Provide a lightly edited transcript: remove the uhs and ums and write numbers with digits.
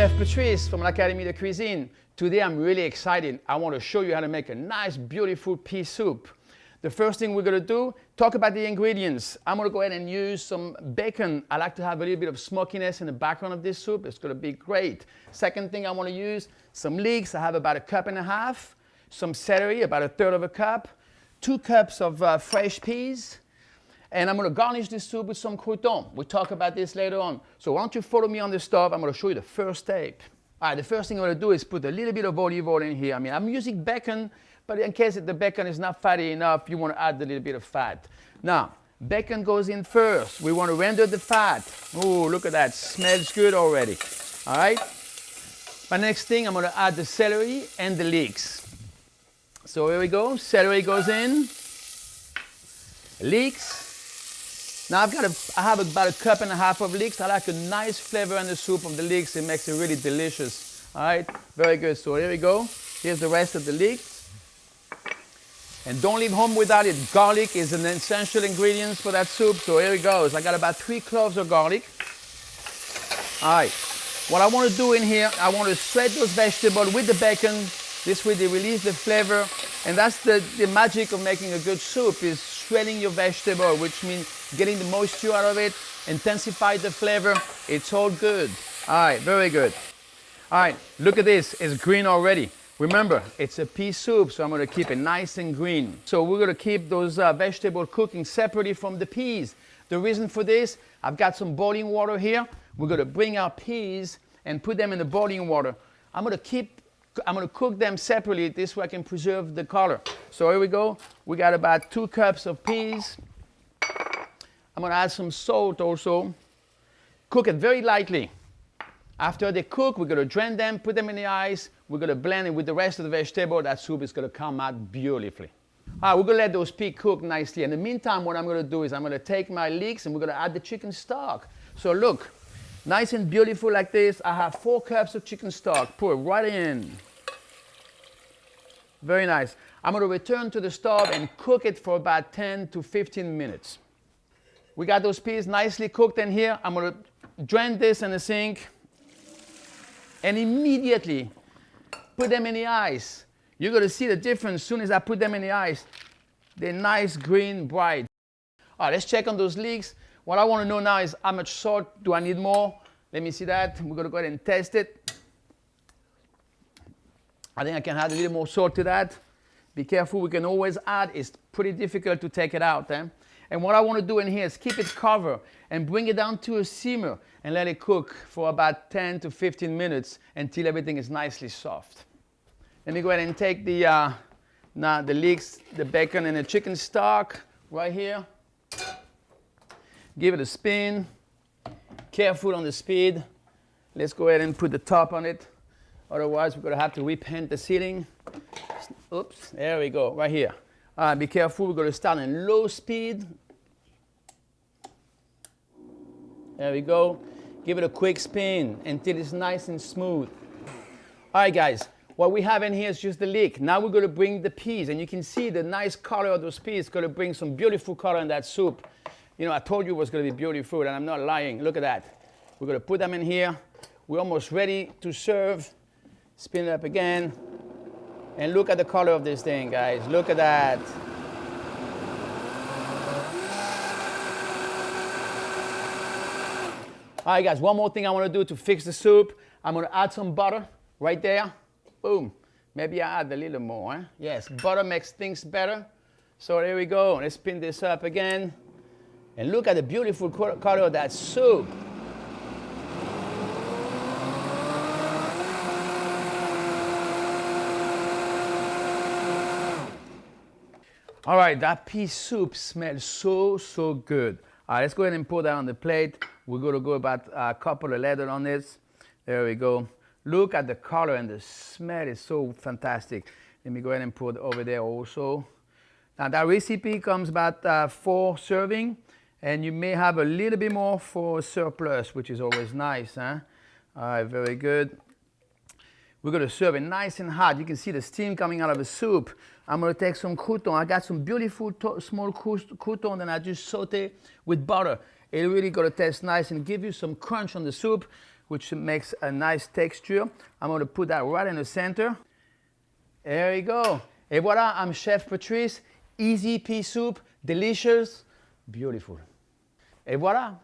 Chef Patrice from L'Academie de Cuisine. Today I'm really excited. I want to show you how to make a nice, beautiful pea soup. The first thing we're going to do, talk about the ingredients. I'm going to go ahead and use some bacon. I like to have a little bit of smokiness in the background of this soup. It's going to be great. Second thing I want to use, some leeks. I have about 1.5 cups. Some celery, about 1/3 of a cup. 2 cups of fresh peas. And I'm going to garnish this soup with some croutons. We'll talk about this later on. So why don't you follow me on the stove. I'm going to show you the first step. All right, the first thing I'm going to do is put a little bit of olive oil in here. I mean, I'm using bacon, but in case the bacon is not fatty enough, you want to add a little bit of fat. Now, bacon goes in first. We want to render the fat. Oh, look at that. Smells good already. All right? My next thing, I'm going to add the celery and the leeks. So here we go. Celery goes in. Leeks. Now I have about 1.5 cups of leeks. I like a nice flavor in the soup of the leeks. It makes it really delicious. All right, very good. So here we go. Here's the rest of the leeks. And don't leave home without it. Garlic is an essential ingredient for that soup. So here it goes. I got about 3 cloves of garlic. All right. What I want to do in here, I want to shred those vegetables with the bacon. This way they release the flavor. And that's the magic of making a good soup, is shredding your vegetable, which means getting the moisture out of it, intensify the flavor. It's all good. All right, very good. All right, look at this. It's green already. Remember, it's a pea soup, so I'm going to keep it nice and green. So we're going to keep those vegetables cooking separately from the peas. The reason for this, I've got some boiling water here. We're going to bring our peas and put them in the boiling water. I'm going to cook them separately. This way I can preserve the color. So here we go. We got about 2 cups of peas. I'm going to add some salt also. Cook it very lightly. After they cook, we're going to drain them, put them in the ice. We're going to blend it with the rest of the vegetable. That soup is going to come out beautifully. All right, we're going to let those peas cook nicely. In the meantime, what I'm going to do is I'm going to take my leeks and we're going to add the chicken stock. So look, nice and beautiful like this. I have 4 cups of chicken stock. Pour it right in. Very nice. I'm going to return to the stove and cook it for about 10 to 15 minutes. We got those peas nicely cooked in here. I'm going to drain this in the sink and immediately put them in the ice. You're going to see the difference as soon as I put them in the ice. They're nice, green, bright. All right, let's check on those leeks. What I want to know now is how much salt do I need more? Let me see that. We're going to go ahead and test it. I think I can add a little more salt to that. Be careful, we can always add. It's pretty difficult to take it out. And what I want to do in here is keep it covered and bring it down to a simmer and let it cook for about 10 to 15 minutes until everything is nicely soft. Let me go ahead and take the leeks, the bacon, and the chicken stock right here. Give it a spin. Careful on the speed. Let's go ahead and put the top on it. Otherwise, we're going to have to repaint the ceiling. Oops, there we go, right here. Be careful, we're going to start in low speed. There we go. Give it a quick spin until it's nice and smooth. All right, guys, what we have in here is just the leek. Now we're going to bring the peas, and you can see the nice color of those peas. It's going to bring some beautiful color in that soup. You know, I told you it was going to be beautiful, and I'm not lying. Look at that. We're going to put them in here. We're almost ready to serve. Spin it up again. And look at the color of this thing, guys. Look at that. All right, guys, one more thing I want to do to fix the soup. I'm going to add some butter right there. Boom. Maybe I add a little more. Eh? Yes, butter makes things better. So there we go. Let's spin this up again. And look at the beautiful color of that soup. All right, that pea soup smells so good. All right, let's go ahead and put that on the plate. We're going to go about a couple of layers on this. There we go. Look at the color and the smell is so fantastic. Let me go ahead and put it over there also. Now that recipe comes about 4 servings, and you may have a little bit more for surplus, which is always nice. Huh? All right, very good. We're going to serve it nice and hot. You can see the steam coming out of the soup. I'm going to take some croutons. I got some beautiful small croutons that I just saute with butter. It's really going to taste nice and give you some crunch on the soup. which makes a nice texture. I'm going to put that right in the center. There you go. Et voilà, I'm Chef Patrice. Easy pea soup, delicious, beautiful. Et voilà.